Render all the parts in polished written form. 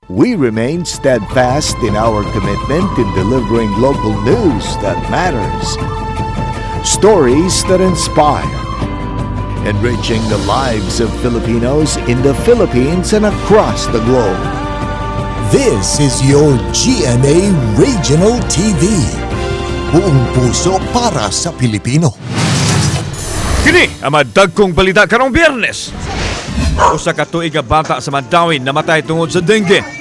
We remain steadfast in our commitment in delivering local news that matters. Stories that inspire. Enriching the lives of Filipinos in the Philippines and across the globe. This is your GMA Regional TV. Buong puso para sa Pilipino. Kini ang madagkong balita karong Biyernes. Usa ka tuig nga bata sa Mandawi namatay tungod sa dengue.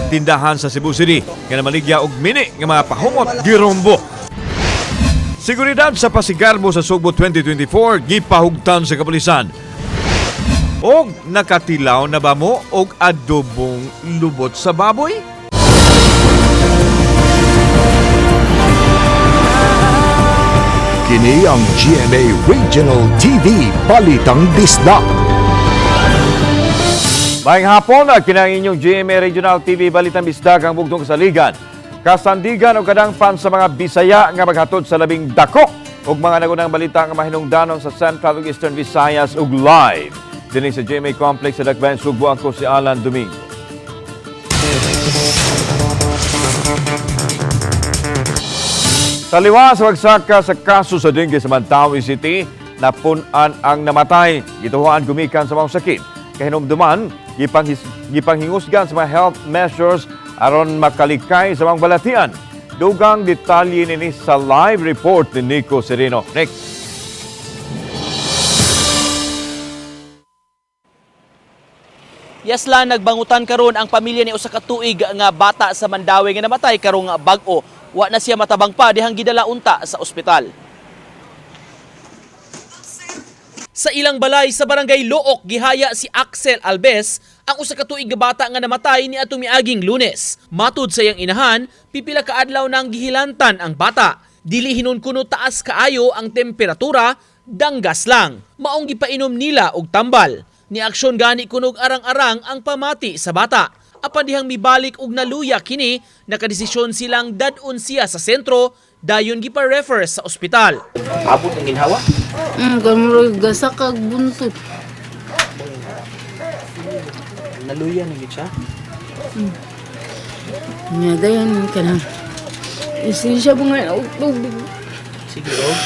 Tindahan sa Cebu City nga namaligya og mini nga mga pahumot girombo. Seguridad sa Pasigarbo sa Sugbo 2024 gipahugtan sa kapulisan. Og nakatilaw na ba mo og adobong lubot sa baboy? Kini ang GMA Regional TV Balitang Disda. Maayong hapon at kinang inyong GMA Regional TV Balitang Disda kang bugtong kasaligan. Kasandigan o kadang fan sa mga Bisaya nga maghatod sa labing dako ug mga nagunang balita nga mahinungdanon sa Central ug Eastern Visayas ug live dinhi sa GMA Complex sa Dakbayan Sugbo. Ako si Alan Domingo. Taliwa sa pagsaka sa kaso sa dengue sa Mandawi City, napunan ang namatay. Gituhuan gumikan sa mga sakit. Kahinumduman, gipanghingusgan sa mga health measures aron makalikay sa mga balatian. Dugang detalye nini sa live report ni Nico Sereno. Nick. Yaslan, nagbangutan karon ang pamilya ni usa ka tuig nga bata sa Mandawi nga namatay karong bag-o. Wa na siya matabang pa dihang gidala unta sa ospital. Sa ilang balay sa barangay Look, gihaya si Axel Albes, ang usa ka tuig nga bata nga namatay ni atong miaging Lunes. Matud sa iyang inahan, pipila ka adlaw nang gihilantan ang bata. Dili hinunkuno taas kaayo ang temperatura, danggas lang. Maong gipainom nila og tambal. Ni aksyon gani kunog arang-arang ang pamati sa bata. Apan dihang mibalik og naluya kini, nakadesisyon silang dadun siya sa sentro, dayon gipa-refer sa ospital. Abot ang ginhawa? Gamro gasak kag buntot. Naluya na gid siya. Nya dayon kana. Isi siya bunga og tubig. Sige, og.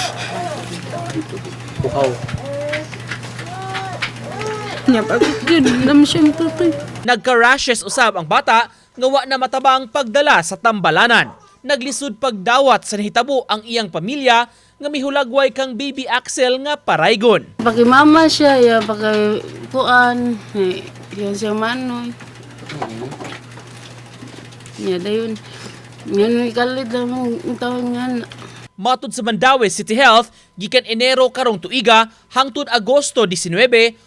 Buhaw. Nya pag gyud nam siyang tutay. Nagka-rashes usab ang bata nga wa na matabang pagdala sa tambalanan. Naglisod pagdawat sa nahitabo ang iyang pamilya nga mihulagway kang baby Axel nga paraygon. Pakimama siya ya pakay kuan. Yan siya manoy. Nya dayon. Yan ikalit lang ang taon nga. Matud sa Mandawi City Health, gikan Enero karong tuiga hangtod Agosto 19,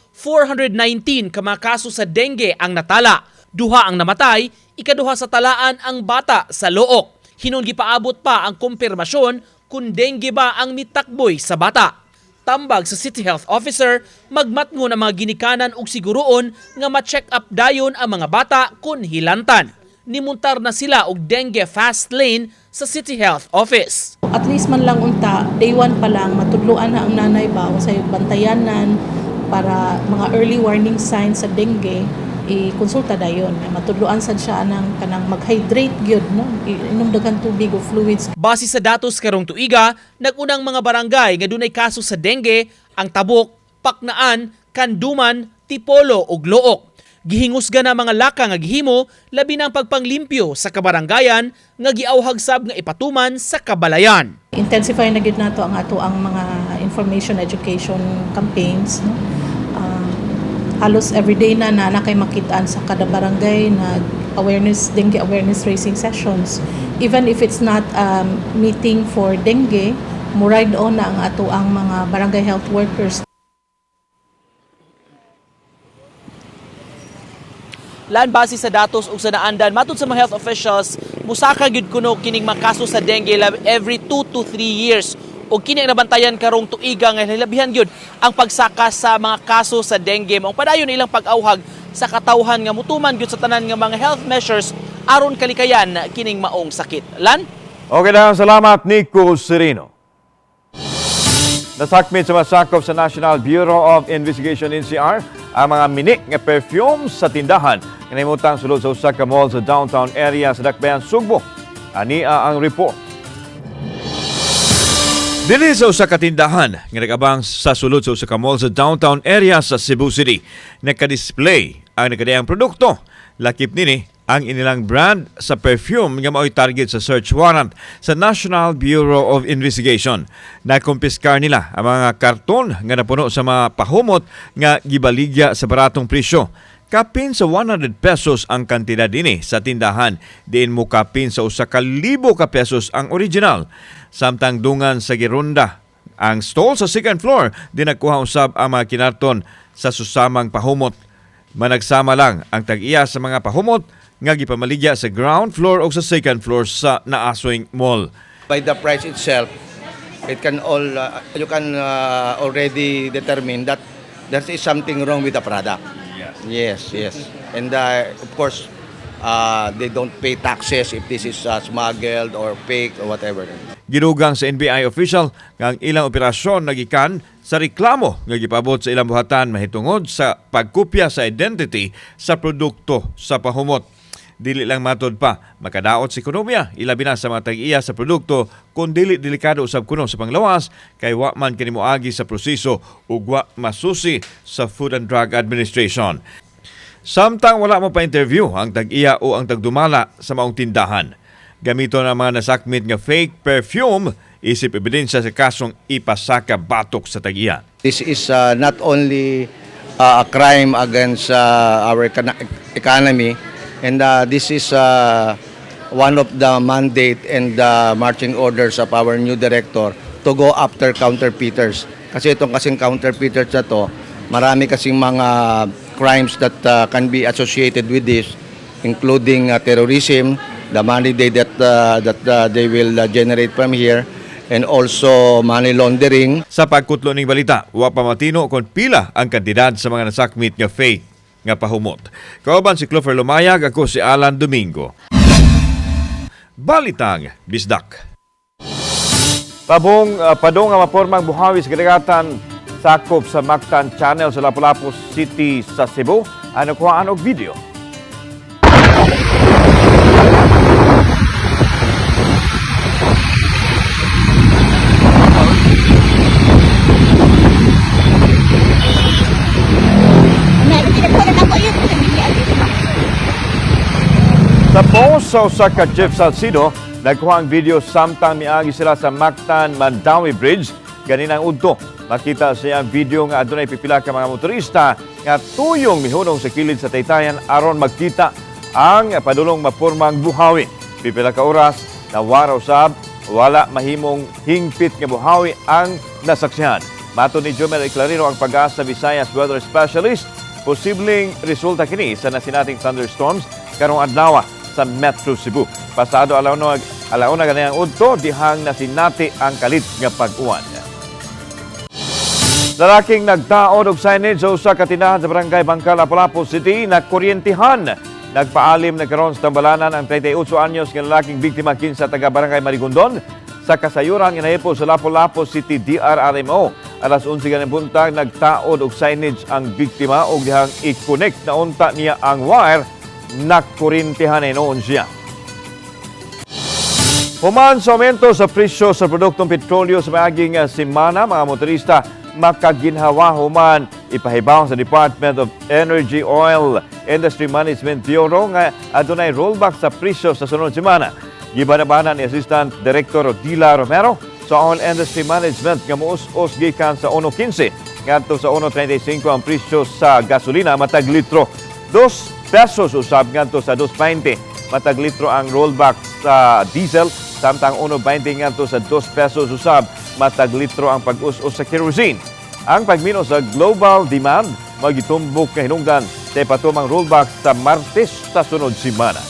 419 ka mga kaso sa dengue ang natala. Duha ang namatay, ikaduha sa talaan ang bata sa Look. Hinon gipaabot pa ang kumpirmasyon kung dengue ba ang mitakboy sa bata. Tambag sa City Health Officer, magmatngon ang mga ginikanan ug siguroon nga ma-check up dayon ang mga bata kung hilantan. Nimuntar na sila og dengue fast lane sa City Health Office. At least man lang unta, day 1 pa lang, matudluan na ang nanay ba o sa bantayanan para mga early warning signs sa dengue, i-konsulta dayon. Matudluan sad siya ng kanang mag-hydrate gyud, no? Inom daghan tubig o fluids. Base sa datos karong tuiga, nagunang mga barangay nga dunay kaso sa dengue ang Tabuk, Paknaan, Kanduman, Tipolo ug Look. Gihingusga na mga laka nga gihimo labi ng pagpanglimpyo sa kabarangayan nga giawhag sab nga ipatuman sa kabalayan. Intensify na gyud nato ang ato ang mga information education campaigns, no? Halos everyday na kay makitaan sa kada barangay na dengue awareness raising sessions. Even if it's not meeting for dengue, muride on na ang ato ang mga barangay health workers. Lan base sa datos ug sa naandan, matud sa mga health officials, musaka gyud kuno kining mga kaso sa dengue every 2 to 3 years. O kini ang nabantayan karong tuiga nga hilabihan gyud ang pagsaka sa mga kaso sa dengue. Maong padayon ilang pag-awhag sa katawhan nga mutuman gyud sa tanan nga mga health measures aron kalikayan kining maong sakit. Lan? Okay na, salamat Nico Sereno. Nasakmit sa masakop sa National Bureau of Investigation NCR ang mga minik nga perfume sa tindahan Kanimutang sulod sa usa ka mall sa downtown area sa Dakbayan, Sugbo. Ania ang report. Dili sa usa ka tindahan nga nagabang sa sulod sa usa ka mall sa downtown area sa Cebu City, naka-display ang nakadayang produkto. Lakip nini ang inilang brand sa perfume nga mao'y target sa search warrant sa National Bureau of Investigation. Nakumpiskar nila ang mga karton nga napuno sa mga pahumot nga gibaligya sa baratong presyo. Kapin sa 100 pesos ang kantidad ini sa tindahan, diin mo kapin sa usa ka libo ka pesos ang original. Samtang dungan sa Gironda, ang stall sa second floor, di nagkuha usab ang mga kinarton sa susamang pahumot. Managsama lang ang tag-iya sa mga pahumot nga gipamaligya sa ground floor o sa second floor sa Naaswing Mall. By the price itself, it can you can already determine that there is something wrong with the product. Yes. And of course, they don't pay taxes if this is smuggled or fake or whatever. Gidugang sa NBI official nga ang ilang operasyon nagikan sa reklamo nga gipabot sa ilang buhatan mahitungod sa pagkopya sa identity sa produkto sa pahumot. Dili lang matod pa makadaot sa ekonomiya, ilabi na sa mga tag-iya sa produkto kung dili delikado usab kuno sa panglawas kay wa man kini moagi sa proseso ug wa masusi sa Food and Drug Administration. Samtang wala mo pa interview ang tag-iya o ang tagdumala sa maong tindahan, gamito na mga nasakmit nga fake perfume isip ebidensya sa kasong ipasaka batok sa tag-iya. This is not only a crime against our economy, and this is one of the mandate and marching orders of our new director to go after counterfeiters. Kasi itong kasing counterfeiters na to, marami kasing mga crimes that can be associated with this, including terrorism, the money that they will generate from here, and also money laundering. Sa pagkutlo ning balita, wa pa matino kung pila ang kantidad sa mga nasakmit nga fake nga pahumot. Kauban si Clover Lumayag, ako si Alan Domingo. Balitang Bisdak. Padong nga mapormang buhawi sa kadagatan sakop sa Mactan Channel sa Lapu-Lapu City sa Cebu. Ano kuhaan og video? Sa post sa usa ka Jeff Salcido, nagkuha ang video samtang miagi sila sa Mactan-Mandawi Bridge. Ganinang udto, makita siya ang video nga adunay pipila ka mga motorista nga tuyong mihunong sa kilid sa Taytayan aron magkita ang padulong mapurmang buhawi. Pipila ka oras na waraw sab, wala mahimong hingpit nga buhawi ang nasaksihan. Mato ni Jomel Eclarino ang Pag-asa Visayas Weather Specialist, posibleng resulta kini sa nasinating thunderstorms karong adlaw sa Metro Cebu. Pasado alauna ganayang udto, dihang nasinati ang kalit nga pag-uwan. Lalaking nagtaod og signage sa usa ka tindahan sa Barangay Bangkal, Lapu-Lapu City na kuryentihan. Nagpaalim na karon sa tambalanan ang 38 anyos nga lalaking biktima kinsa taga Barangay Marigondon sa kasayuran nga nahipo sa Lapu-Lapu City DRRMO. Alas 11 ganang buntag nagtaod og signage ang biktima og dihang i-connect na unta niya ang wire, nakuryentihan noon siya. Human sa aumento sa presyo sa produktong petrolyo sa maaging semana, mga motorista makaginhawa human ipahibaw sa Department of Energy Oil Industry Management Bureau nga adunay rollback sa presyo sa sunod semana. Gibanabanan ni Assistant Director Odila Romero sa Oil Industry Management nga muus-us gikan sa 1.15 ngadto sa 1.35 ang presyo sa gasolina matag litro. 2 pesos usab ngadto sa 2.20 matag litro ang rollback sa diesel, samtang 1.20 ngadto sa 2 pesos usab matag litro ang pag-us-us sa kerosene. Ang pagmino sa global demand magitumbok na hinungdan sa patumang rollback sa Martes sa sunod semana.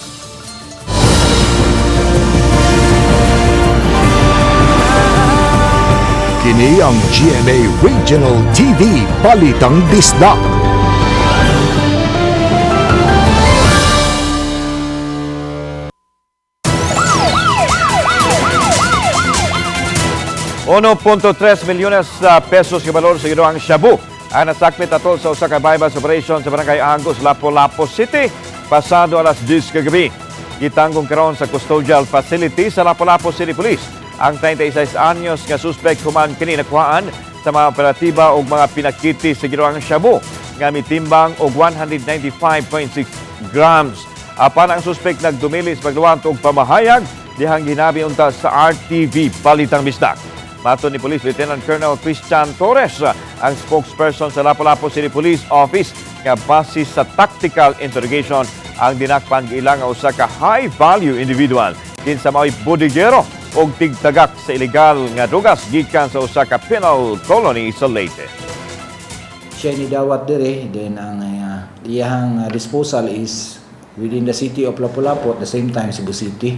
Kini ang GMA Regional TV Balitang Bisdak. $1.3 milyones pesos nga balor sa ginoong shabu ang nasakmit atol sa usa ka bypass operation sa Barangay Angus, Lapu-Lapu City. pasado alas 10 kagabi. Gitanggong karon sa custodial facility sa Lapu-Lapu City Police ang 36 anyos nga suspect human kini nakuhaan sa mga operatiba o mga pinakiti sa ginawang shabu nga mitimbang og 195.6 grams. Apan ang suspect nagdumili sa pagluwat og pamahayag dihang ginabi unta sa RTV Balitang Bisdak. Mato ni Police Lieutenant Colonel Christian Torres, ang spokesperson sa Lapu-Lapu City Police Office, nga base sa tactical interrogation ang dinakpan ilang usa ka high-value individual kinsa mao'y bodigero og tigtagak sa illegal nga drugas gikan sa usa ka penal colony sa Leyte. Siya ni dawat dire, then ang iyang disposal is within the city of Lapu-Lapu at the same time Cebu City.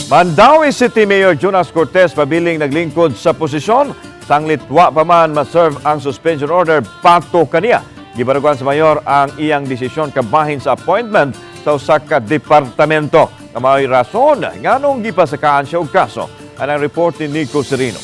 Mandawi City Mayor Jonas Cortez pabiling naglingkod sa posisyon. Sanglit wa pa man ma-serve ang suspension order pato kaniya. Gibarugan sa mayor ang iyang desisyon kabahin sa appointment sa usa ka departamento. Kamay rason nganong gipasakaan siya og kaso. Anang report ni Nico Serino.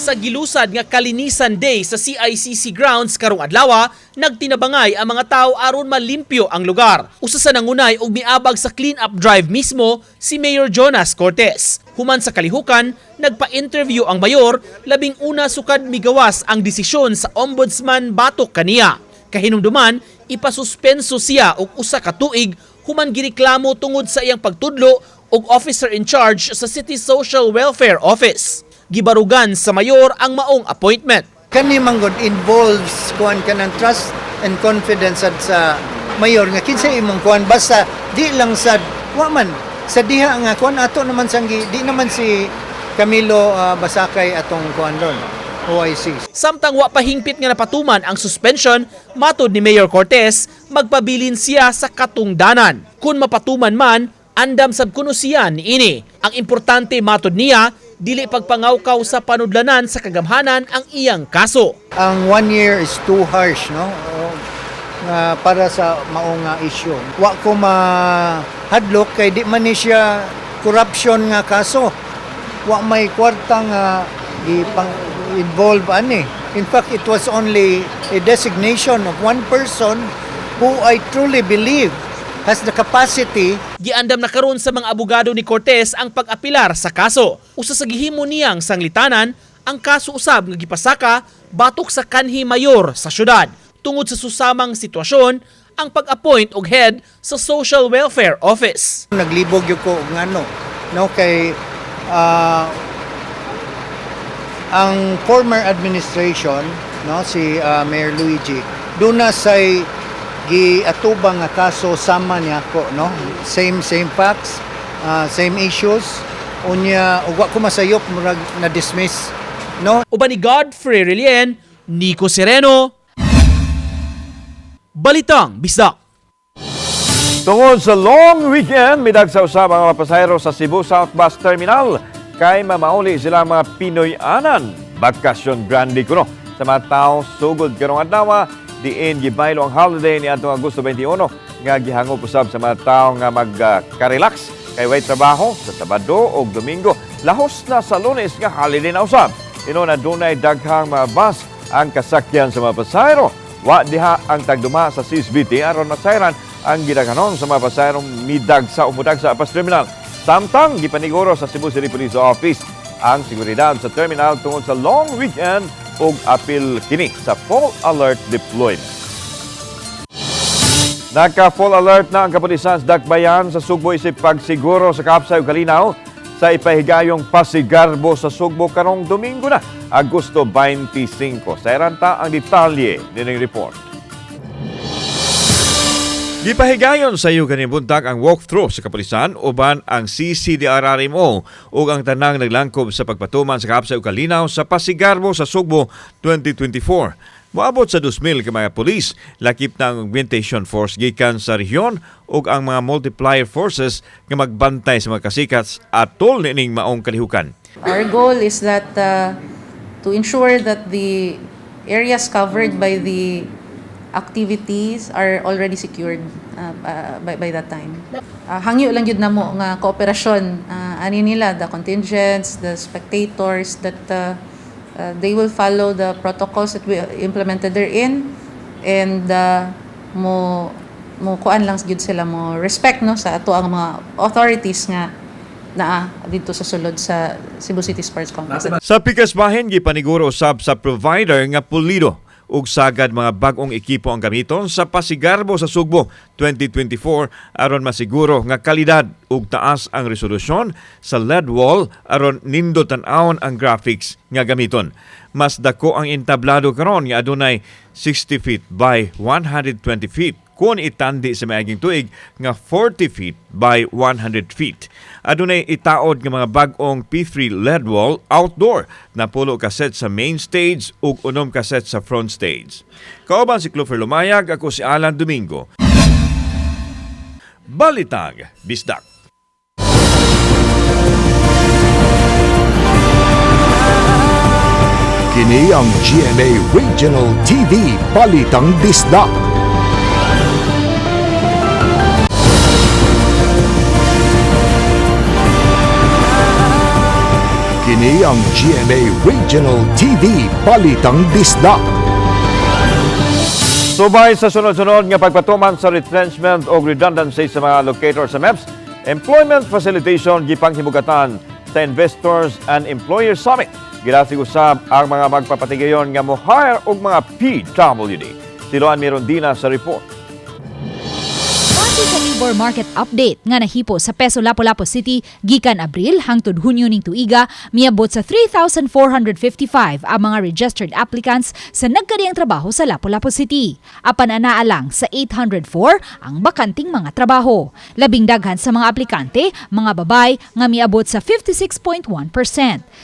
Sa gilusad nga Kalinisan Day sa CICC grounds karong adlaw, nagtinabangay ang mga tao aron malimpyo ang lugar. Usa sa nangunay og miabag sa clean up drive mismo si Mayor Jonas Cortez. Human sa kalihukan, nagpa-interview ang mayor, labing una sukad migawas ang desisyon sa ombudsman batok kaniya. Kahinumduman, ipasuspenso siya og usa ka tuig human gireklamo tungod sa iyang pagtudlo og officer in charge sa City Social Welfare Office. Gibarugan sa mayor ang maong appointment. Kani manggod involves kuan kanang trust and confidence sa mayor nga kinsa imong kuan basta di lang sa wa man sa diha nga kuan ato naman sanggi di naman si Camilo Basakay atong kuan ron OIC. Samtang wa pahingpit nga napatuman ang suspension, matod ni Mayor Cortez, magpabilin siya sa katungdanan. Kung mapatuman man, andam sab kuno siya niini. Ang importante matod niya, dili pagpangawkaw sa panudlanan sa kagamhanan ang iyang kaso. Ang 1 year is too harsh, no? Para sa maong issue. Wa ko mahadlok kay di man ni siya corruption nga kaso. Wa may kwarta nga involve ani. In fact, it was only a designation of one person who I truly believe has the capacity. Giandam na karon sa mga abogado ni Cortez ang pag-apilar sa kaso. Usa sa gihimo niyang sanglitanan, ang kaso usab nga gipasaka batok sa kanhi mayor sa syudad. Tungod sa susamang sitwasyon, ang pag-appoint og head sa Social Welfare Office. Naglibog yung ko ng no, kay ang former administration, no, si Mayor Luigi, doon na say giatubang nga kaso sama niya ko, no? Same facts, same issues. Unya ug wa ko masayop murag na dismiss, no? Uban ni Godfrey Relien, Nico Sereno, Balitang Bisdak. Tungod sa long weekend, midag sa usab ang mga pasahero sa Cebu South Bus Terminal kay mamauli sila mga Pinoy-anan. Bakasyon grande kuno sa mga tao sugod karong adlaw. Diin gibaylo ang holiday ni atong Agosto 21 nga gihangop usab sa mga tao nga magka-relax kay way trabaho sa Sabado ug Domingo. Lahos na sa Lunes nga holiday na usab. Inuna dunay daghang mga bus ang kasakyan sa mga pasahero. Wa diha ang tagduma sa CSBT aron masayran ang gidaghanon sa mga pasahero midag sa umudag sa bus terminal. Samtang gipaniguro sa Cebu City Police Office ang seguridad sa terminal tungod sa long weekend ug apil kini sa full alert deployment. Naka-full alert na ang kapulisan sa Dakbayan sa Sugbo isip pagsiguro sa Kaapsay ug Kalinaw sa ipahigayong pasigarbo sa Sugbo karong Domingo na, Agosto 25. Sa eranta ang detalye nining report. Gipahigayon sa iyo ganing buntag ang walkthrough sa kapulisan uban ang CCDRRMO ug ang tanang naglangkob sa pagpatuman sa Kaapsay ug Kalinaw sa pasigarbo sa Sugbo 2024. Moabot sa 2,000 ka mga pulis, lakip na ang augmentation force gikan sa rehiyon ug ang mga multiplier forces nga magbantay sa mga kasikat atol nining maong kalihukan. Our goal is that to ensure that the areas covered by the activities are already secured by that time. Hangyo lang yun na mo nga kooperasyon ani nila, the contingents, the spectators, that They will follow the protocols that we implemented therein, and mo kuan lang gyud sila mo respect no sa ato ang mga authorities nga naa dito sa sulod sa Cebu City Sports Complex. Sa pikas bahin, gipaniguro usab sa provider nga pulido ug sagad mga bag-ong ekipo ang gamiton sa Pasigarbo sa Sugbo 2024 aron masiguro nga kalidad ug taas ang resolusyon sa LED wall aron nindot tan-awon ang graphics nga gamiton. Mas dako ang entablado karon nga adunay 60 feet by 120 feet kung itandi sa maaging tuig nga 40 feet by 100 feet. Adunay itaod nga mga bag-ong P3 LED wall outdoor na pulo ka set sa main stage ug 6 ka set sa front stage. Kauban si Clover Lumayag, ako si Alan Domingo. Balitang Bisdak. Kini ang GMA Regional TV Balitang Bisdak. Kini ang GMA Regional TV Balitang Bisdak. Subay sa sunod-sunod nga pagpatuman sa retrenchment o redundancy sa mga locator sa MEPS, Employment Facilitation gipanghimugatan sa Investors and Employers Summit. Gilasig usab ang mga magpapatigayon nga mo-hire og mga PWD. Siloan Mirondina sa report. Base sa labor market update nga nahipo sa Peso Lapu-Lapu City gikan Abril hangtod Hunyo ning tuiga, miabot sa 3,455 ang mga registered applicants sa nagkadiyang trabaho sa Lapu-Lapu City. Apan anaa lang sa 804 ang bakanting mga trabaho. Labing daghan sa mga aplikante, mga babay nga miabot sa 56.1%.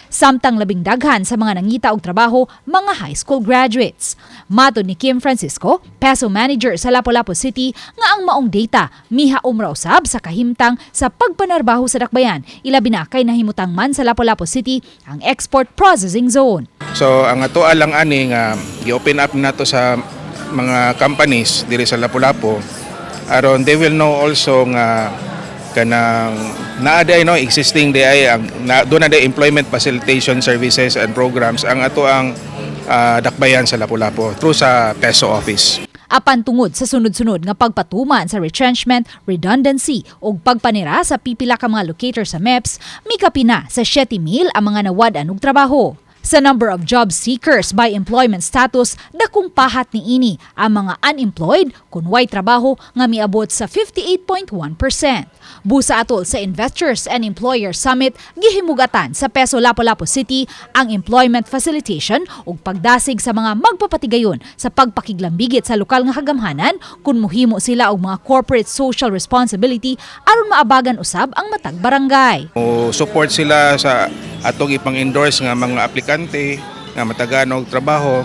Samtang labing daghan sa mga nangita og trabaho, mga high school graduates. Matod ni Kim Francisco, Peso Manager sa Lapu-Lapu City, nga ang maong data miha umra usab sa kahimtang sa pagpanarbaho sa dakbayan, ilabi na kay nahimutang man sa Lapu-Lapu City ang export processing zone. So ang ato lang ani nga gi-open up nato sa mga companies diri sa Lapu-Lapu aron they will know also nga kanang naa day no existing day ang doon na day employment facilitation services and programs ang ato ang dakbayan sa Lapu-Lapu through sa Peso office. Apan tungod sa sunod-sunod nga pagpatuman sa retrenchment, redundancy ug pagpanira sa pipila ka mga locator sa MEPS, mikapina sa 7,000 ang mga nawad-an og trabaho. Sa number of job seekers by employment status, dakong pahat ni ini ang mga unemployed kung way trabaho nga miabot sa 58.1%. Busa atol sa Investors and Employers Summit, gihimugatan sa Peso Lapu-Lapu City ang employment facilitation ug pagdasig sa mga magpapatigayon sa pagpakiglambigit sa lokal nga kagamhanan kung muhimo sila og mga corporate social responsibility aron maabagan usab ang matag barangay. Support sila sa atong ipang-endorse nga mga aplikante nga matagaan og trabaho.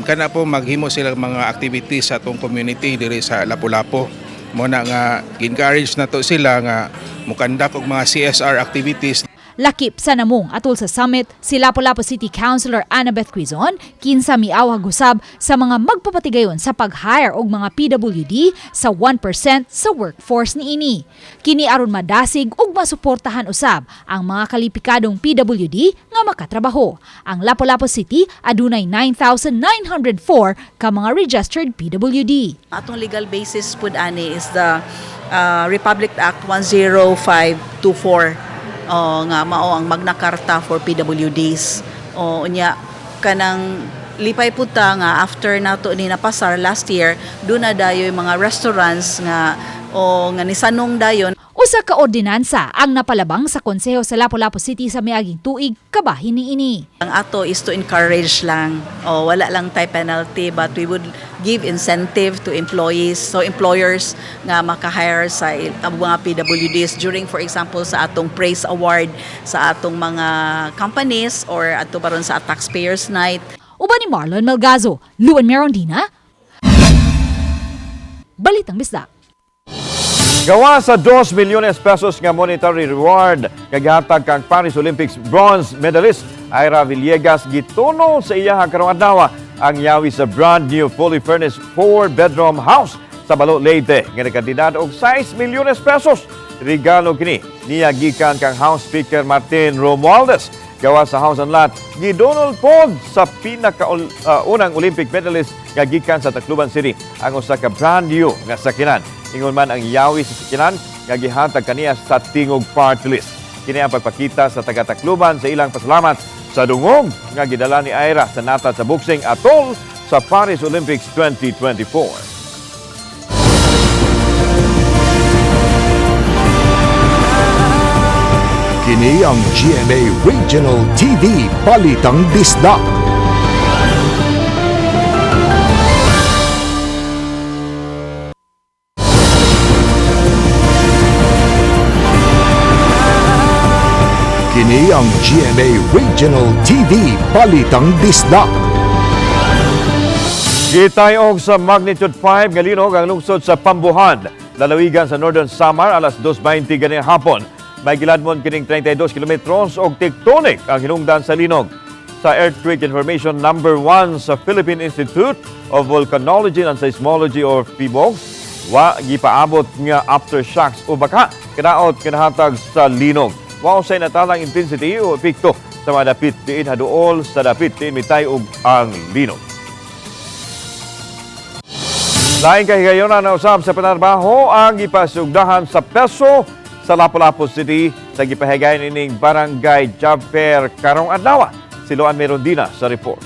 Kana po maghimo sila mga activities sa atong community diri sa Lapu-Lapu. Muna nga encourage na to sila nga mukandak og mga CSR activities. Lakip sa namong atol sa summit, si Lapu-Lapu City Councilor Annabeth Quizon, kinsa miawag usab sa mga magpapatigayon sa pag-hire og mga PWD sa 1% sa workforce niini. Kini aron madasig ug masuportahan usab ang mga kalipikadong PWD nga makatrabaho. Ang Lapu-Lapu City adunay 9,904 ka mga registered PWD. Atong legal basis pud ani is the Republic Act 10524. Nga mao ang Magna Carta for PWDs. Unya kanang lipay puta nga after nato ni napasar last year, doon na dayo yung mga restaurants nga nga nisanong dayon. Usa ka ordinansa ang napalabang sa Konseho sa Lapu-Lapu City sa miaging tuig kabahin niini. Ang ato is to encourage lang. Wala lang type penalty but we would give incentive to employees. So employers nga maka-hire sa mga PWDs during for example sa atong praise award sa atong mga companies or ato baron sa taxpayers night. Uban ni Marlon Melgazo, Luan Mirondina. Balitang Bisdak. Gawa sa 2 milyones pesos nga monetary reward kaghatag kang Paris Olympics bronze medalist Ira Villegas gituno sa iyang karong adlaw ang yawi sa brand new fully furnished 4-bedroom house sa Balo Leyte nga nagkantidad og 6 milyones pesos. Regalo kini niya gikan kang House Speaker Martin Romualdez gawa sa House and Lot, gidonol pod sa pinaka-unang Olympic medalist nga gikan sa Tacloban City ang usa ka brand new nga sakinan. Ingon man ang yawi sa sakinan nga gihatag kaniya sa tingog party list. Kini ang pagpakita sa taga-Tacloban sa ilang pasalamat sa dungog nga gidala ni Ira sa natad sa boxing atol sa Paris Olympics 2024. Kini ang GMA Regional TV Balitang Disda. Kini ang GMA Regional TV Balitang Disda. Gitayog sa magnitude 5 nga linog ang lungsod sa Pambuhan, lalawigan sa Northern Samar alas 2:20 ganing hapon. May giladmon kining 32 kilometros og tectonic ang hinungdan sa linog. Sa Earthquake Information number 1 sa Philippine Institute of Volcanology and Seismology or PHIVOLCS, wa gipaabot nga aftershocks o baka kinaot kinahatag sa linog. Wa usay natalang intensity o epekto sa mga dapit diin haduol sa dapit diin mitay og ang linog. Lain kahigayonan na usab sa panarbaho ang gipasugdahan sa peso sa Lapu-Lapu City sa gipahigayon ining Barangay Job Fair karong adlaw. Si Loan Merondina sa report.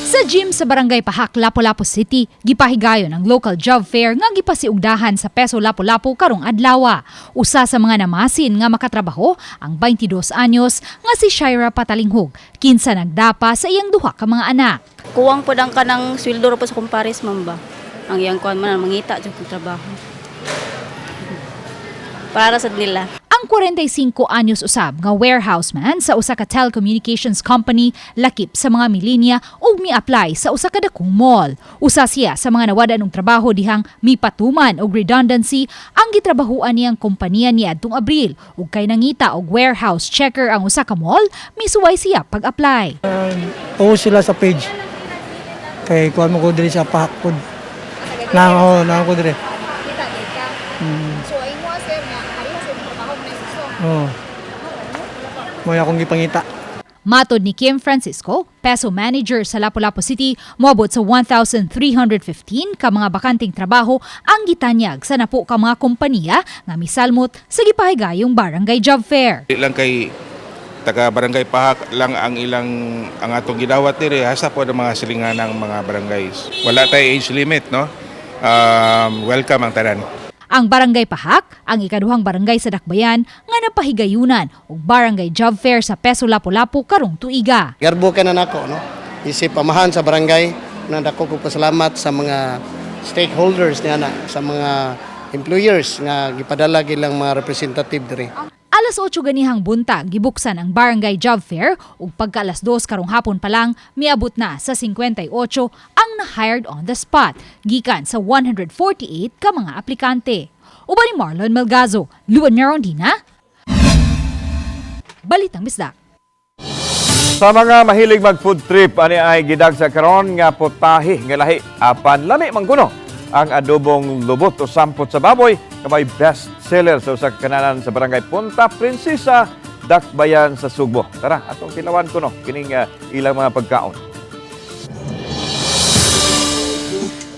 Sa gym sa Barangay Pahak, Lapu-Lapu City, gipahigayon ang local job fair nga gipasiugdahan sa Peso Lapu-Lapu karong adlaw. Usa sa mga namasin nga makatrabaho ang 22 anyos nga si Shaira Patalinghog, kinsa nagdapa sa iyang duha ka mga anak. Kuwang po ka ng sweldo po sa kumpares, mamba. Ang iyang kuwan man, mangita dyan kong trabaho. Para sa nila. Ang 45 anyos usab nga warehouse man sa usa ka telecommunications company lakip sa mga milenya ug mi-apply sa usa ka dakong mall. Usa siya sa mga nawadan og trabaho dihang mipatuman og redundancy ang gitrabahuan niyang kompanya niadtong Abril ug kay nangita og warehouse checker ang usa ka mall, misuway siya pag-apply. Oo sila sa page. Kay kuan mo ko diri sa Pahakod. Nang ko diri. So, ay mo sir nga, kaya sa trabaho mo na suso. Oo. Mo akong gipangita. Matod ni Kim Francisco, peso manager sa Lapu-Lapu City, moabot sa 1,315 ka mga bakanting trabaho ang gitanyag sa napo ka mga kompanya nga misalmot sa gipahigayong barangay job fair. Di lang kay taga Barangay Pahak lang ang atong gidawat diri hasta po ang mga silingan ng mga barangays. Wala tay age limit, no? Welcome ang tanan. Ang Barangay Pahak, ang ikaduhang barangay sa Dakbayan nga napahigayunan og barangay job fair sa Peso Lapu-Lapu karong tuiga. Garbo ka na nako, no? Isip pamahan sa barangay, nandako ko pasalamat sa mga stakeholders niya na, sa mga employers nga gipadala gilang mga representative diri. Alas 8 ganihang buntag gibuksan ang barangay job fair ug pagka alas 2 karong hapon pa lang miabot na sa 58 ang na-hired on the spot gikan sa 148 ka mga aplikante. Uban ni Marlon Melgazo, Luan Merondina, Balitang Bisdak. Sa mga mahilig mag-food trip, ani ay gidag sa karon nga putahe nga lahi. Apan lami man kuno ang adobong lubot o sampot sa baboy kamay best seller sa usa ka kananan sa Barangay Punta Prinsesa, Dakbayan sa Sugbo. Tara, atong tilawan kuno kining ilang mga pagkaon.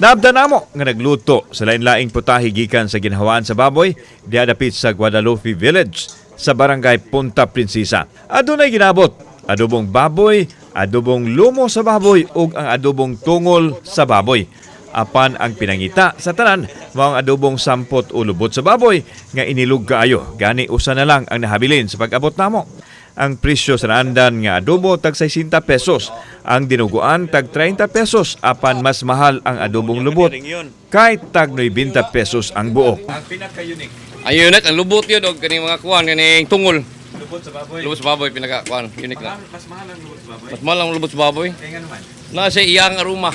Nabda namo nga nagluto sa lain-laing putahe gikan sa ginhawaan sa baboy diadapit sa Guadalupe Village sa Barangay Punta Prinsesa. Adunay ginabot adobong baboy, adobong lumo sa baboy ug ang adobong tungol sa baboy. Apan ang pinangita sa tanan mao ang adobong sampot o lubot sa baboy nga inilug kaayo. Gani usa na lang ang nahabilin sa pag-abot namo. Ang presyo sa naandan nga adobo tag 60 pesos, ang dinuguan tag 30 pesos, apan mas mahal ang adobong lubot kay tag 90 pesos ang buok. Ang pinaka-unique. Ang unique ang lubot yun og kaning mga kuan kaning tungol. Lubot sa baboy. Lubot sa baboy pinaka-kuan, unique na. Mas mahal ang lubot sa baboy. Mas mahal ang lubot sa baboy. Kaya nga naman. Na siya iyang aroma.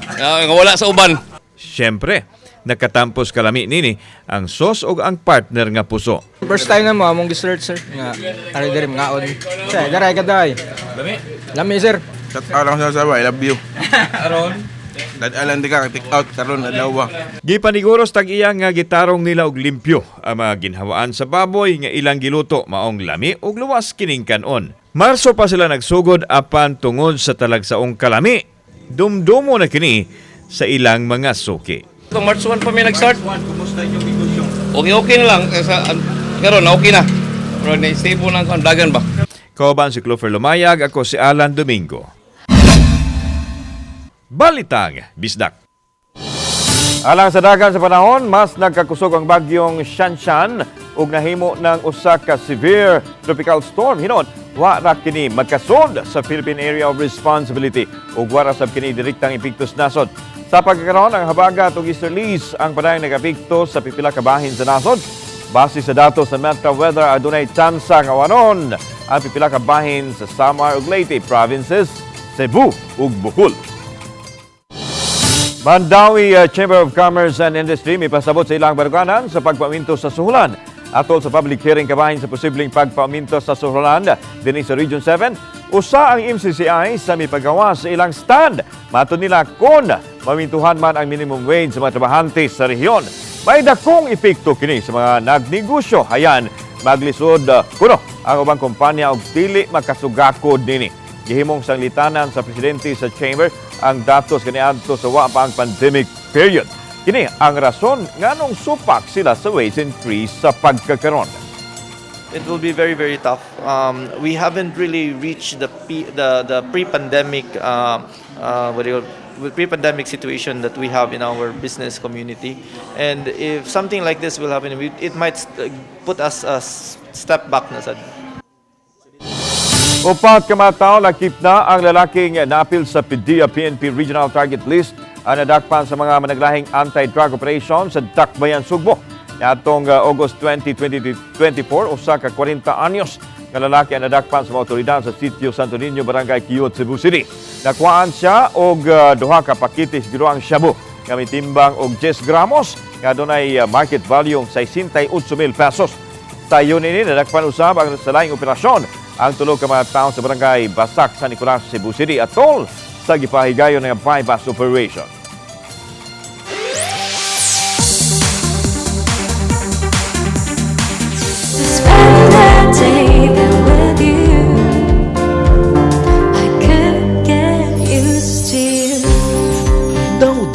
Nga wala sa uban. Siyempre, nakatampos kalami nini ang sos o ang partner nga puso. First time na mo among gi-search sir nga ari diri mga on. Say, daray ka day. Lami. Lami sir. Shout out lang sa I love you. Aron. Dadalan di ka, pick out karon adlaw. Gipaniguros tag iyang nga gitarong nila og limpyo ang mga ginhawaan sa baboy nga ilang giluto maong lami ug luwas kining kanon. Marso pa sila nagsugod apan tungod sa talagsaong kalami. Dumdumo na kini sa ilang mga suki. Ito, March 1 pa may nag-start. Kumusta inyong negosyo? Okay na lang. Karon okay na. Pero na-stable lang ang dagan ba? Kauban si Clover Lumayag, ako si Alan Domingo. Balitang Bisdak. Alang sa dagan sa panahon, mas nagkakusog ang bagyong Shanshan ug nahimo ng usa ka severe tropical storm. Hinon, wa ra kini magkasod sa Philippine Area of Responsibility ug wara sab kini direktang epektos nasod. Sa pagkakaroon ang habagat ug easterlies ang padayong nagapekto sa pipila ka bahin sa nasod. Base sa datos sa Metro Weather, adunay tsansa nga wanon ang pipila ka bahin sa Samar ug Leyte provinces, Cebu ug Bohol. Mandawi Chamber of Commerce and Industry may pasabot sa ilang baruganan sa pagpaminto sa suhulan. Atol sa public hearing kabahin sa posibleng pagpaminto sa suhulan din sa Region 7, usa ang MCCI sa may paggawa sa ilang stand. Matod nila kung mamintuhan man ang minimum wage sa mga trabahante sa rehiyon. May dakong epekto kini sa mga nagnegosyo. Hayan, maglisod kuno ang ubang kumpanya og dili makasugakod nini. Gihimong sanglitanan sa presidente sa chamber ang datos kaniadto sa wa pa ang pandemic period. Kini ang rason nganong supak sila sa wage increase sa pagkakaron. It will be very, very tough. We haven't really reached the pre-pandemic pre-pandemic situation that we have in our business community. And if something like this will happen, it might put us a step back na sad. Upat ka mga tao, nakip na ang lalaking napil sa PDEA-PNP Regional Target List ang nadakpan sa mga managlahing anti-drug operation sa Dakbayan, Sugbo. Atong August 20, 2024, usa ka 40 anyos nga lalaki ang nadakpan sa mga otoridad sa Sitio Santo Niño, Barangay Quiyot, Cebu City. Nakuhaan siya og duha ka pakitis giroang shabu nga may timbang og 10 gramos nga dunay market value ng 68,000 pesos. Sa yun ini, nadakpan usab ang salaing operasyon ang tulo ka mga tao sa Barangay Basak, San Nicolas, Cebu City atol sa gipahigayon ng bypass operation.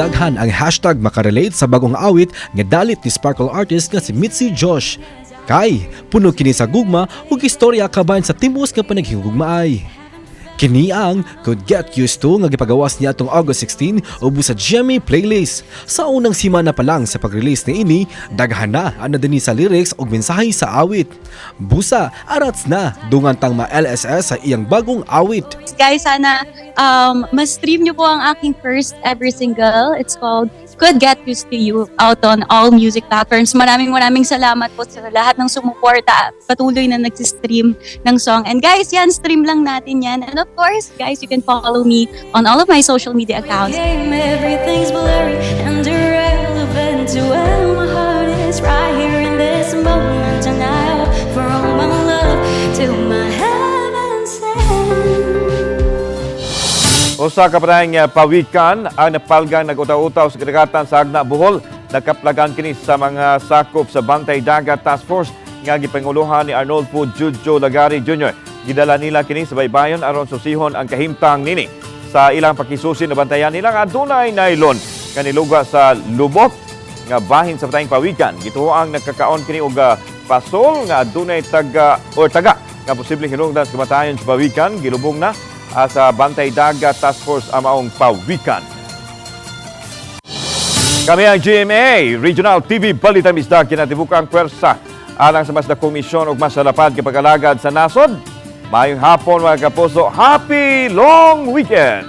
Daghan ang hashtag makarelate sa bagong awit nga dalit ni Sparkle artist nga si Mitzi Josh. Kay, puno kini sa gugma ug istorya kabahin sa timbos nga panaghigugmaay. Kini ang Could Get Used To nga gipagawas niya atong August 16 ubo sa GMA playlist. Sa unang simana pa lang sa pag-release ni ini, daghan na ang nadani sa lyrics ug mensahe sa awit. Busa, arats na dungantang ma-LSS sa iyang bagong awit. Guys, sana ma-stream niyo po ang aking first ever single. It's called Could Get Used To You out on all music platforms. Maraming salamat po sa lahat ng sumuporta. Patuloy na nagsistream ng song. And guys, yan, stream lang natin yan. And of course, guys, you can follow me on all of my social media accounts. Everything's blurry and irrelevant to where my heart is right here in this moment. And I offer all my love to my heaven sent. Usa ka padayong pawikan ang napalgang nag-utaw-utaw sa kadagatan sa Agna, Bohol. Nakaplagan kini sa mga sakop sa Bantay Dagat Task Force nga gipanguluhan ni Arnolfo Judjo Lagari Jr. Gidala nila kini sa baybayon aron susihon ang kahimtang nini. Sa ilang pakisusi na bantayan nila nga adunay nylon nga niluga sa lubot nga bahin sa patayong pawikan. Gituo ang nagkakaon kini og pasol nga adunay taga nga posibleng hinungdan sa kamatayon sa pawikan. Gilubong na sa Bantay Dagat Task Force ang maong pawikan. Kami ang GMA Regional TV Balitang Bisdak kinatibukang pwersa alang sa mas na komisyon ug mas salapad kapag-alagad sa nasod. Mayong hapon mga kapuso. Happy long weekend!